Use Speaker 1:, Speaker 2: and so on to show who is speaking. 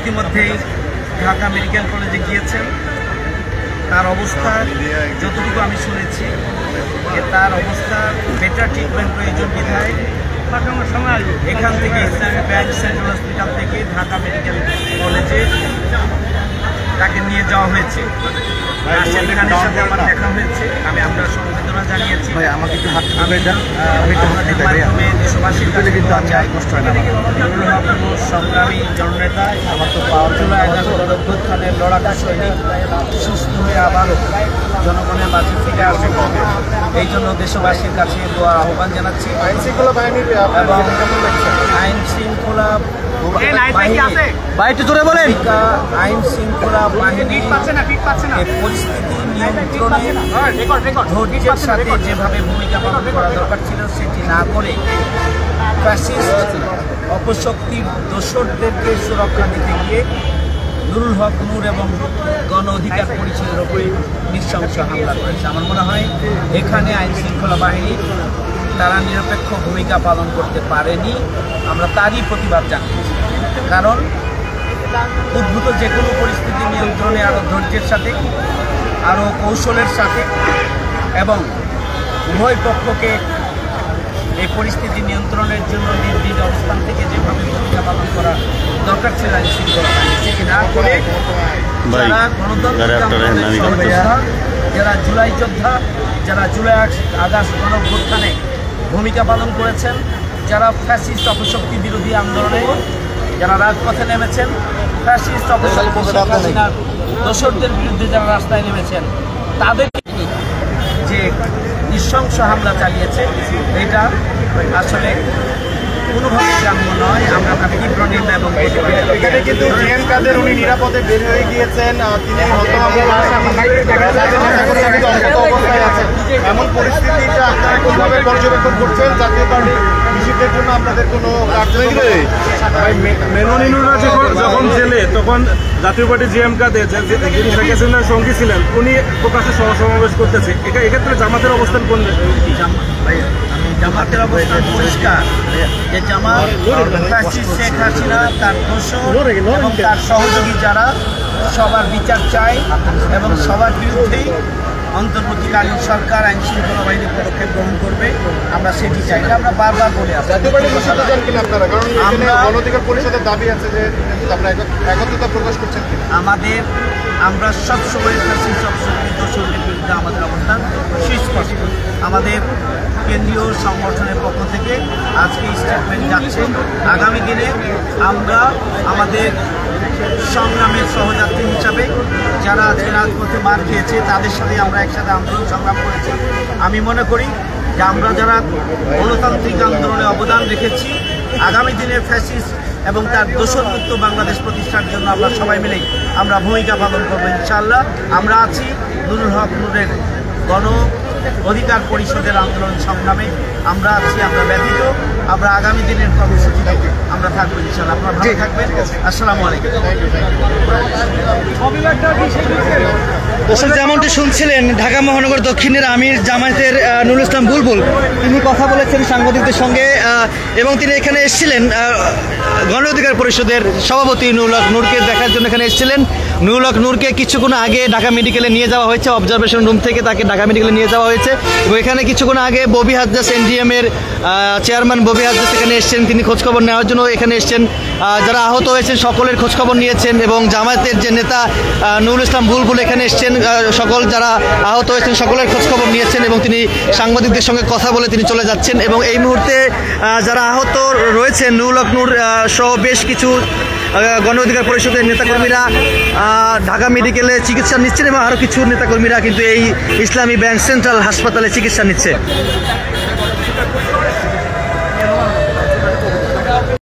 Speaker 1: ইতিমধ্যেই ঢাকা মেডিকেল কলেজে গিয়েছেন। তার অবস্থা যতটুকু আমি শুনেছি যে তার অবস্থা বেটার ট্রিটমেন্ট প্রয়োজন বিধায় এখান থেকে ইসলামী ব্যাংক সেন্ট্রাল হসপিটাল থেকে ঢাকা মেডিকেল কলেজে তাকে নিয়ে যাওয়া হয়েছে। রাশেদ খানের সাথে আমার দেখা হয়েছে, আমরা সমবেদনা জানিয়েছি। মাধ্যমে দেশবাসীর কাছে সংগ্রামী জননেতা, জুলাই অভ্যুত্থানের লড়াকু সৈনিক সুস্থ হয়ে আবারও জনগণের মাঝে ফিরে আসবে, এই জন্য দেশবাসীর কাছে দোয়ার আহ্বান জানাচ্ছি। আইন শৃঙ্খলা বাহিনী আইন শৃঙ্খলা পরিস্থিতি নিয়ন্ত্রণে ধৈর্যের সাথে যেভাবে ভূমিকা পালন করা দরকার ছিল সেটি না করে ফ্যাসিস্ট অপশক্তির দোসরদেরকে সুরক্ষা দিতে গিয়ে নুরুল হক নূর এবং গণ অধিকার পরিষদের উপরে নৃশংস হামলা করেছে। আমার মনে হয় এখানে আইন শৃঙ্খলা বাহিনী তারা নিরপেক্ষ ভূমিকা পালন করতে পারেনি। আমরা তারই প্রতিবাদ জানিয়েছি, কারণ উদ্ভূত যে কোনো পরিস্থিতি নিয়ন্ত্রণে আরও ধৈর্যের সাথে, আরও কৌশলের সাথে এবং উভয় পক্ষকে এই পরিস্থিতি নিয়ন্ত্রণের জন্য নির্দিষ্ট অবস্থান থেকে যেভাবে ভূমিকা পালন করা দরকার ছিল আইন শৃঙ্খলা বাহিনী সেটি না করে যারা গণতন্ত্র, যারা জুলাই যোদ্ধা, যারা জুলাই আগস্ট গণঅভ্যুত্থানে ভূমিকা পালন করেছেন, যারা ফ্যাসিস্ট অপশক্তি বিরোধী আন্দোলনে যারা রাজপথে নেমেছেন, ফ্যাসিস্ট অপশক্তি শেখ হাসিনার দোসরদের বিরুদ্ধে যারা রাস্তায় নেমেছেন, তাদের যে নৃশংস হামলা চালিয়েছে এটা আসলে কোনোভাবে গ্রাম্য নয়। আমরা তার তীব্র নিন্দা এবং
Speaker 2: এখানে কিন্তু জিএম কাদের উনি নিরাপদে বের হয়ে গিয়েছেন, তিনি অবস্থায় আছেন। এমন পরিস্থিতিটা আপনারা কিভাবে পর্যবেক্ষণ করছেন? জাতীয় পার্টি কৃষকদের জন্য আপনাদের কোনো
Speaker 3: মেননিনুরা যখন জেলে তখন জাতীয় পার্টি জিএম কাদের যিনি শেখ হাসিনার সঙ্গী ছিলেন উনি প্রকাশ্যে সমাবেশ করতেছে, এক্ষেত্রে জামাতের অবস্থান কোন?
Speaker 1: জামাতের অবস্থান পরিষ্কার যে জামাত ফ্যাসিস্ট শেখ হাসিনা, তার দোসর এবং তার সহযোগী যারা সবার বিচার চায় এবং সবার বিরুদ্ধেই অন্তর্বর্তীকালীন সরকার আইন শৃঙ্খলা বাহিনীর পদক্ষেপ গ্রহণ করবে। আমরা সেটি চাই, আমরা বারবার বলে আসছি।
Speaker 2: দাবি আছে যে একত্রতা প্রকাশ করছেন
Speaker 1: আমরা সবসময় ফ্যাসিস্ট দোসরদের বিরুদ্ধে আমাদের অবস্থান সুস্পষ্ট। আমাদের কেন্দ্রীয় সংগঠনের পক্ষ থেকে আজকে স্টেটমেন্ট যাচ্ছে। আগামী দিনে আমরা আমাদের সংগ্রামের সহযাত্রী হিসাবে যারা আজকে রাজপথে মার খেয়েছে তাদের সাথে আমরা একসাথে আন্দোলন সংগ্রাম করেছি। আমি মনে করি যে আমরা যারা গণতান্ত্রিক আন্দোলনে অবদান রেখেছি, আগামী দিনের ফ্যাসিস্ট এবং তার দোসরমুক্ত বাংলাদেশ প্রতিষ্ঠার জন্য আমরা সবাই মিলেই আমরা ভূমিকা পালন করবো ইনশাআল্লাহ। আমরা আছি নুরুল হক নূরের গণ অধিকার পরিষদের আন্দোলন সংগ্রামে আমরা আছি, আমরা ব্যতীত আমরা আগামী দিনের কর্মসূচিতে আমরা থাকবো ইনশাআল্লাহ। আপনারা ভালো থাকবেন। আসসালামু আলাইকুম।
Speaker 4: দর্শক, যেমনটি শুনছিলেন ঢাকা মহানগর দক্ষিণের আমির জামায়াতের নুরুল ইসলাম বুলবুল, তিনি কথা বলেছেন সাংবাদিকদের সঙ্গে এবং তিনি এখানে এসেছিলেন গণ অধিকার পরিষদের সভাপতি নুরুল হক নূরকে দেখার জন্য এখানে এসেছিলেন। নুরুল হক নূরকে কিছুক্ষণ আগে ঢাকা মেডিকেলে নিয়ে যাওয়া হয়েছে, অবজারভেশন রুম থেকে তাকে ঢাকা মেডিকেলে নিয়ে যাওয়া হয়েছে এবং এখানে কিছুক্ষণ আগে ববি হাজদাস এনডিএমের চেয়ারম্যান ববি হাজদাস এখানে এসেছেন, তিনি খোঁজখবর নেওয়ার জন্য এখানে এসেছেন। যারা আহত হয়েছেন সকলের খোঁজখবর নিয়েছেন এবং জামায়াতের যে নেতা নুরুল ইসলাম বুলবুল এখানে এসেছেন, সকল যারা আহত হয়েছেন সকলের খোঁজখবর নিয়েছেন এবং তিনি সাংবাদিকদের সঙ্গে কথা বলে তিনি চলে যাচ্ছেন। এবং এই মুহূর্তে যারা আহত রয়েছেন নুরুল হক নূর সহ বেশ কিছু গণ অধিকার পরিষদের নেতাকর্মীরা ঢাকা মেডিকেলে চিকিৎসা নিচ্ছেন এবং আরও কিছু নেতাকর্মীরা কিন্তু এই ইসলামী ব্যাংক সেন্ট্রাল হাসপাতালে চিকিৎসা নিচ্ছে।